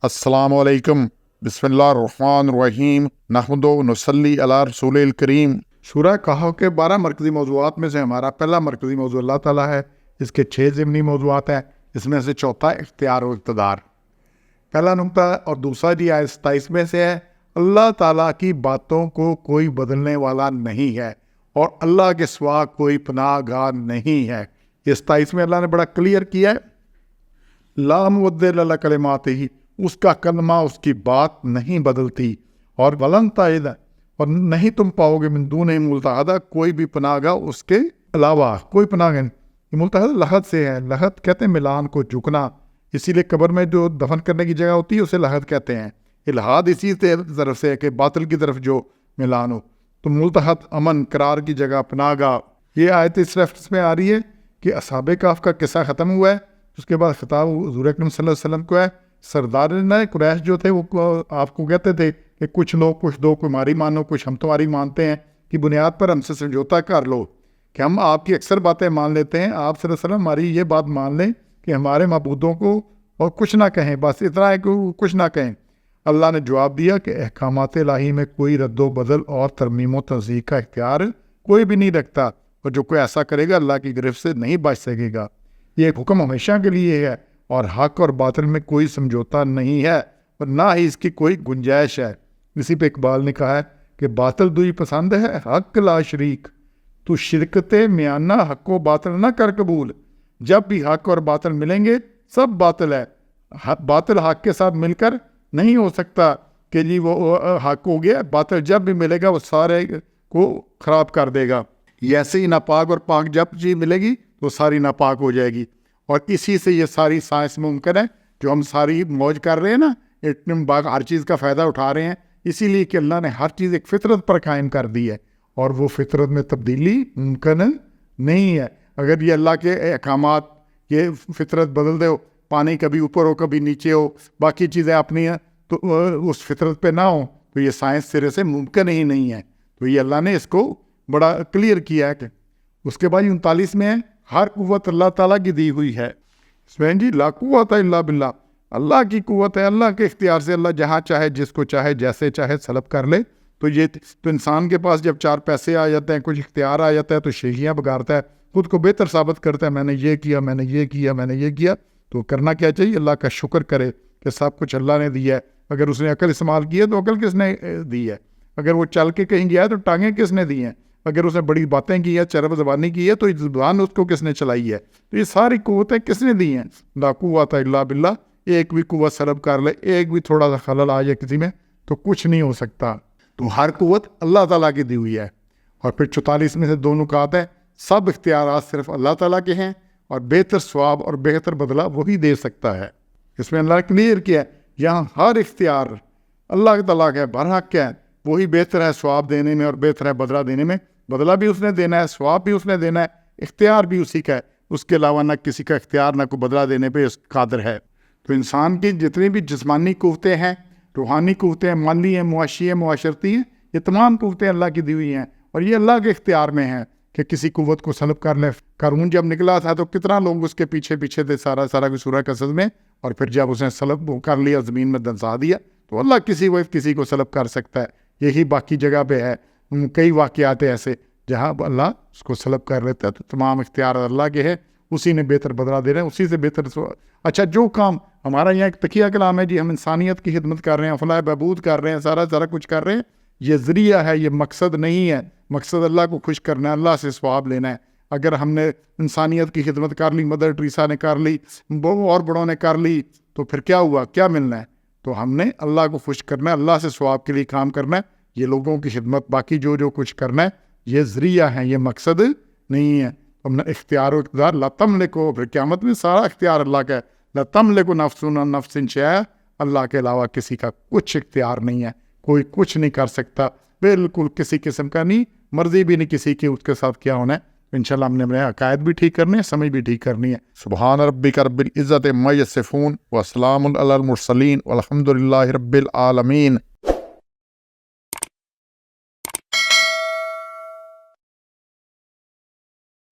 السلام علیکم، بسم اللہ الرحمن الرحیم، نحمد و نصلی علی رسول الکریم۔ سورہ کہف کے 12 مرکزی موضوعات میں سے ہمارا پہلا مرکزی موضوع اللہ تعالیٰ ہے۔ اس کے 6 ضمنی موضوعات ہیں، اس میں سے چوتھا اختیار و اقتدار۔ پہلا نقطہ اور دوسرا آیت 27 میں سے ہے، اللہ تعالیٰ کی باتوں کو کوئی بدلنے والا نہیں ہے اور اللہ کے سوا کوئی پناہ گاہ نہیں ہے۔ یہ 27 میں اللہ نے بڑا کلیئر کیا ہے، لا مبدل لکلماتہ، اس کا کلمہ، اس کی بات نہیں بدلتی، اور ولن تجد، اور نہیں تم پاؤ گے من دونہ ملتحدہ، کوئی بھی پناہ گاہ اس کے علاوہ، کوئی پناہ گاہ نہیں۔ ملتحد لحد سے ہے، لحد کہتے ہیں ملان کو، جھکنا، اسی لیے قبر میں جو دفن کرنے کی جگہ ہوتی ہے اسے لحد کہتے ہیں۔ الحاد اسی طرف سے ہے کہ باطل کی طرف جو ملان ہو، تو ملتحد امن، قرار کی جگہ، پناہ گاہ۔ یہ آیت اس ریفرنس میں آ رہی ہے کہ اصحاب کہف کا قصہ ختم ہوا ہے، اس کے بعد خطاب حضور اکرم صلی اللہ علیہ وسلم کو ہے۔ سردار قریش جو تھے وہ آپ کو کہتے تھے کہ کچھ لوگ، کچھ دو تمہاری مانو، کچھ ہم تمہاری مانتے ہیں، کی بنیاد پر ہم سے سمجھوتا کر لو کہ ہم آپ کی اکثر باتیں مان لیتے ہیں، آپ صلی اللہ علیہ وسلم ہماری یہ بات مان لیں کہ ہمارے معبودوں کو اور کچھ نہ کہیں، بس اتنا ہے کہ کچھ نہ کہیں۔ اللہ نے جواب دیا کہ احکامات الہی میں کوئی رد و بدل اور ترمیم و تنسیخ کا اختیار کوئی بھی نہیں رکھتا، اور جو کوئی ایسا کرے گا اللہ کی گرفت سے نہیں بچ سکے گا۔ یہ ایک حکم ہمیشہ کے لیے ہے، اور حق اور باطل میں کوئی سمجھوتا نہیں ہے اور نہ ہی اس کی کوئی گنجائش ہے۔ اسی پہ اقبال نے کہا ہے کہ باطل دوئی پسند ہے، حق لا شریک، تو شرکت میانہ حق و باطل نہ کر قبول۔ جب بھی حق اور باطل ملیں گے سب باطل ہے، باطل حق کے ساتھ مل کر نہیں ہو سکتا کہ جی وہ حق ہو گیا، باطل جب بھی ملے گا وہ سارے کو خراب کر دے گا۔ ایسے ہی ناپاک اور پاک جب چیز ملے گی تو ساری ناپاک ہو جائے گی، اور اسی سے یہ ساری سائنس ممکن ہے جو ہم ساری موج کر رہے ہیں نا، اتنے باغ ہر چیز کا فائدہ اٹھا رہے ہیں، اسی لیے کہ اللہ نے ہر چیز ایک فطرت پر قائم کر دی ہے، اور وہ فطرت میں تبدیلی ممکن نہیں ہے۔ اگر یہ اللہ کے احکامات، یہ فطرت بدل دے، پانی کبھی اوپر ہو کبھی نیچے ہو، باقی چیزیں اپنی ہیں تو اس فطرت پہ نہ ہو، تو یہ سائنس سرے سے ممکن ہی نہیں ہے۔ تو یہ اللہ نے اس کو بڑا کلیئر کیا ہے۔ کہ اس کے بعد 39 میں ہے، ہر قوت اللہ تعالیٰ کی دی ہوئی ہے۔ اس میں جی لا قوت الا باللہ، اللہ کی قوت ہے، اللہ کے اختیار سے اللہ جہاں چاہے، جس کو چاہے، جیسے چاہے سلب کر لے۔ تو یہ تو انسان کے پاس جب 4 پیسے آ جاتے ہیں، کچھ اختیار آ جاتا ہے، تو شیخیاں بگاڑتا ہے، خود کو بہتر ثابت کرتا ہے، میں نے یہ کیا، میں نے یہ کیا، میں نے یہ کیا۔ تو کرنا کیا چاہیے؟ اللہ کا شکر کرے کہ سب کچھ اللہ نے دیا ہے۔ اگر اس نے عقل استعمال کی ہے تو عقل کس نے دی ہے؟ اگر وہ چل کے کہیں گیا ہے تو ٹانگیں کس نے دی ہیں؟ اگر اس نے بڑی باتیں کی ہیں، چرب زبانی کی ہے، تو زبان اس کو کس نے چلائی ہے؟ تو یہ ساری قوتیں کس نے دی ہیں؟ لا قوت الا باللہ۔ ایک بھی قوت سلب کر لے، ایک بھی تھوڑا سا خلل آ جائے کسی میں، تو کچھ نہیں ہو سکتا۔ تو ہر قوت اللہ تعالیٰ کی دی ہوئی ہے۔ اور پھر 44 میں سے 2 نکات ہیں، سب اختیارات صرف اللہ تعالیٰ کے ہیں، اور بہتر ثواب اور بہتر بدلہ وہی دے سکتا ہے۔ اس میں اللہ نے کلیئر کیا ہے، یہاں ہر اختیار اللہ تعالیٰ کا ہے، برحق ہے، وہی بہتر ہے ثواب دینے میں اور بہتر ہے بدلہ دینے میں۔ بدلہ بھی اس نے دینا ہے، ثواب بھی اس نے دینا ہے، اختیار بھی اسی کا ہے، اس کے علاوہ نہ کسی کا اختیار، نہ کوئی بدلہ دینے پہ اس قادر ہے۔ تو انسان کی جتنی بھی جسمانی قوتیں ہیں، روحانی قوتیں ہیں، مالی ہیں، معاشی ہیں، معاشرتی ہیں، یہ تمام قوتیں اللہ کی دی ہوئی ہیں، اور یہ اللہ کے اختیار میں ہیں کہ کسی قوت کو سلب کر لے۔ قارون جب نکلا تھا تو کتنا لوگ اس کے پیچھے پیچھے تھے، سارا کی سورہ قصص میں، اور پھر جب اس نے سلب کر لیا، زمین میں دنسا دیا، تو اللہ کسی وقت کسی کو سلب کر سکتا ہے۔ یہی باقی جگہ پہ ہے، کئی واقعات ایسے جہاں اللہ اس کو سلب کر لیتا ہے۔ تو تمام اختیار اللہ کے ہیں، اسی نے بہتر بدلہ دے رہے ہیں، اسی سے بہتر اچھا جو کام ہمارا یہاں ایک تقیہ کلام ہے جی، ہم انسانیت کی خدمت کر رہے ہیں، فلاح بہبود کر رہے ہیں، سارا کچھ کر رہے ہیں، یہ ذریعہ ہے، یہ مقصد نہیں ہے۔ مقصد اللہ کو خوش کرنا ہے، اللہ سے ثواب لینا ہے۔ اگر ہم نے انسانیت کی خدمت کر لی، مدر ٹریسا نے کر لی، اور بڑوں نے کر لی، تو پھر کیا ہوا؟ کیا ملنا ہے؟ تو ہم نے اللہ کو خوش کرنا ہے، اللہ سے ثواب کے لیے کام کرنا ہے۔ یہ لوگوں کی خدمت، باقی جو کچھ کرنا ہے، یہ ذریعہ ہے، یہ مقصد نہیں ہے۔ ہم نے اختیار و اقتدار لا تملکو، پھر قیامت میں سارا اختیار اللہ کا ہے۔ لا تملکو نفس عن نفس شیئا، اللہ کے علاوہ کسی کا کچھ اختیار نہیں ہے، کوئی کچھ نہیں کر سکتا، بالکل کسی قسم کا نہیں، مرضی بھی نہیں کسی کی اس کے ساتھ کیا ہونا ہے۔ انشاءاللہ ہم نے اپنے عقائد بھی ٹھیک کرنے ہیں، سمجھ بھی ٹھیک کرنی ہے۔ سبحان ربک رب العزت عما یصفون وسلام علی المرسلین والحمد للہ رب العالمین۔